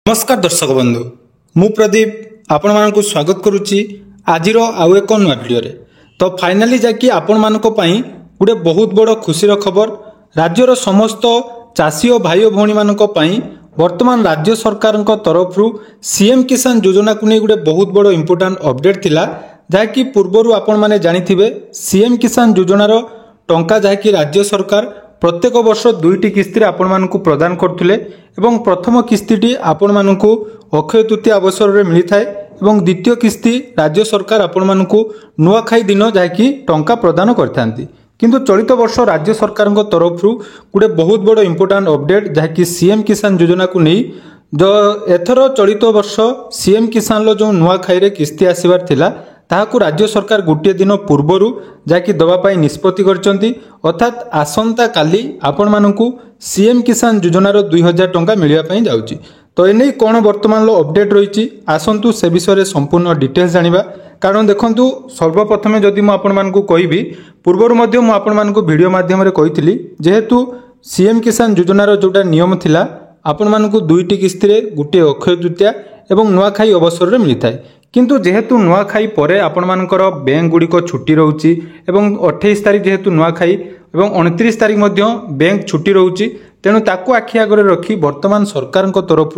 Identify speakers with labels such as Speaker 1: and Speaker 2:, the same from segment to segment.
Speaker 1: नमस्कार दर्शक बंधु मु प्रदीप आपण मानक स्वागत करुच्ची आज आउ एक नुआ भिडियो रे। तो फाइनाली जाकि आपण मानक पई गोटे बहुत बड़ खुशीर खबर राज्यर समस्त चाषी और भाई भौणी मानक पई वर्तमान राज्य सरकार तरफ सीएम किसान योजना को नहीं गोटे बहुत बड़ इंपोर्टाट अपडेट थिला जहाँकि पूर्वर आपण माने जानिथिबे सीएम किसान योजनार टंका जहाँकि राज्य सरकार प्रत्येक वर्ष दुईटी किस्ती आपण मानकु प्रदान करथुले एवं प्रथम किस्तीटी आपण मानकु अक्षय तृतीया अवसर में मिली थाए एवं द्वितीय किस्ती राज्य सरकार आपण मानकु नुआखाई दिन जहाँकि टंका प्रदान करथांती। किंतु चलित वर्ष राज्य सरकार तरफ गोटे बहुत बड़ इंपोर्टाट अपडेट जहाँकि सीएम किसान योजना को नहीं जो एथर चलित वर्ष सीएम किसान जो नुआखाई रे किस्ती आसबार थिला ताहाकु राज्य सरकार गोटे दिन पूर्वर जाकि दवापाई निष्पत्ति करचंती अर्थात आसंता काली आपण मानकु सीएम किसान योजनार 2000 टंका मिलिया पई जाउची। तो एने कौन वर्तमान अपडेट रही आसंतु से विषय संपूर्ण डिटेल्स जानिबा। कारण देखंतु सर्वप्रथमे जदि मु आपण मानकु कहबी पूर्वर मध्य मु आपण मानकु वीडियो माध्यम रे कहितली जेहेतु सीएम किसान योजनार जोटा नियम थिला आपण मानकु दुईटी किस्ती रे गुटे अक्षय तृतीया एवं नुआखाई अवसर रे मिलिथाय। किंतु जेहेतु नुआखाई परे आपण मानकर बैंक गुड़िक छुट्टी रोची एवं 28 तारिख जेहेतु नुआखाई एवं 29 तारिख मध्य बैंक छुट्टी रोची तेणु ताकू आखि आगे रखी वर्तमान सरकार तरफ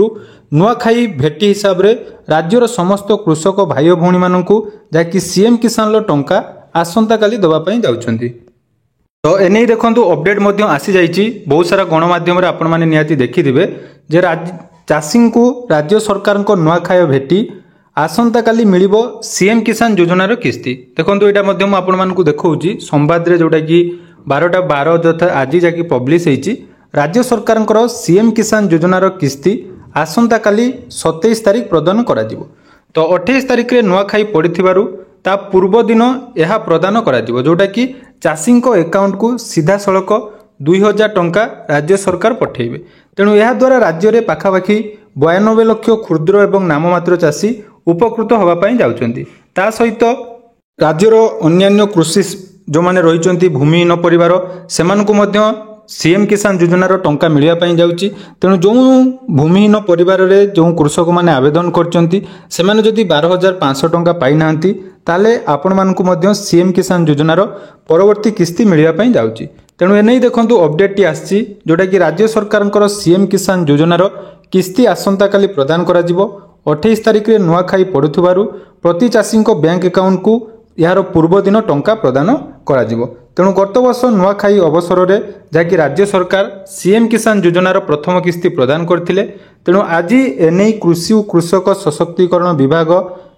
Speaker 1: नुआखाई भेटी हिसाब रे राज्यर समस्त कृषक भाई भौणी मानकु जाकि सीएम किसान लो टंका आसंता काली दबा पई जाउछंती। तो एने देखंतु अपडेट मध्य आसी जाइछि बहुत सारा गणमाध्यम रे आपण माने नियाती देखिथिबे जे चाषी को राज्य सरकार को नुआखाई भेटी आसंता काली मिलिबो सीएम किसान योजनार किस्ती। देखो यहाँ मध्य आपण मानकु देखौछि संवाद रे जोटा कि 12:12 जथा आज जाकि पब्लिश होइछि राज्य सरकार सीएम किसान योजनार किस्ती आसंता काली 27 तारिख प्रदान करा जिवो। तो 28 तारिख रे नुआखाई पड़िथिबारु ता पूर्व दिन यह प्रदान करा जिवो जोटा कि चाषी अकाउंट को सीधा सड़क 2000 टंका राज्य सरकार पठेइबे। तेणु यह द्वारा राज्य रे पाखापाखि 92 लाख क्षुद्र एवं नाममात्र चाषी उपकृत होगा पाई जाउछंती। ता सहित राज्यर अन्यान्य कृषि जो माने रहिचंती भूमिहीन परिवार सेमानकु मध्य सीएम किसान योजनार टंका मिलिया पाई जाउची। तेणु जो भूमिहीन परिवार रे जो कृषक माने आवेदन करचंती सेमाने जदि 12,500 टंका पाई नांती ताले आपण मानकु मध्य सीएम किसान योजनार परवर्ती किस्ती मिलिया पाई जाउची। तेणु एने देखंतु अपडेट टी आछि जोटा कि राज्य सरकार सीएम किसान योजनार किस्ती आसंता काली प्रदान करा जिवो। 28 तारिख रे नुआखाई पड़ुथिबारु प्रति चाषी बैंक अकाउंट को यार पूर्व दिन टंका प्रदान करा जिवो। तेणु गत वर्ष नुआखाई अवसर रे जाकि राज्य सरकार सीएम किसान योजनार प्रथम किस्ती प्रदान करथिले। तेणु आज एने कृषि और कृषक सशक्तिकरण विभाग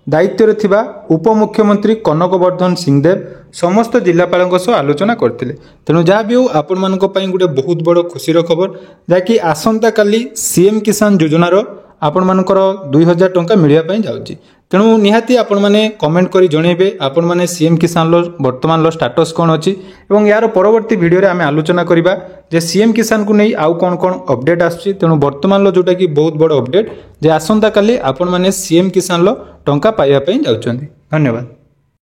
Speaker 1: दायित्व रे थिबा उपमुख्यमंत्री कनक वर्धन सिंहदेव समस्त जिलापाल सह आलोचना करथिले। तेणु जहाँ भी आपण मानक पई गोटे बहुत बड़ खुशीर खबर जाकि आसंता काली सीएम किसान योजनार आपण मानकर 2000 टंका मिलिया पई जाउची। तेणु निहाती आपण माने कमेंट करी जणेबे आपण माने सीएम किसान लो वर्तमान लो स्टेटस कोन अछि एवं यार परवर्ती वीडियो रे आमे आलोचना करिबा जे सीएम किसान को नै आउ कोन कोन अपडेट आछि। तेणु वर्तमान लो जोटा कि बहुत बड़ अपडेट जे आसंता काली आपण माने सीएम किसान लो टंका पाइया पई जाउछंती। धन्यवाद।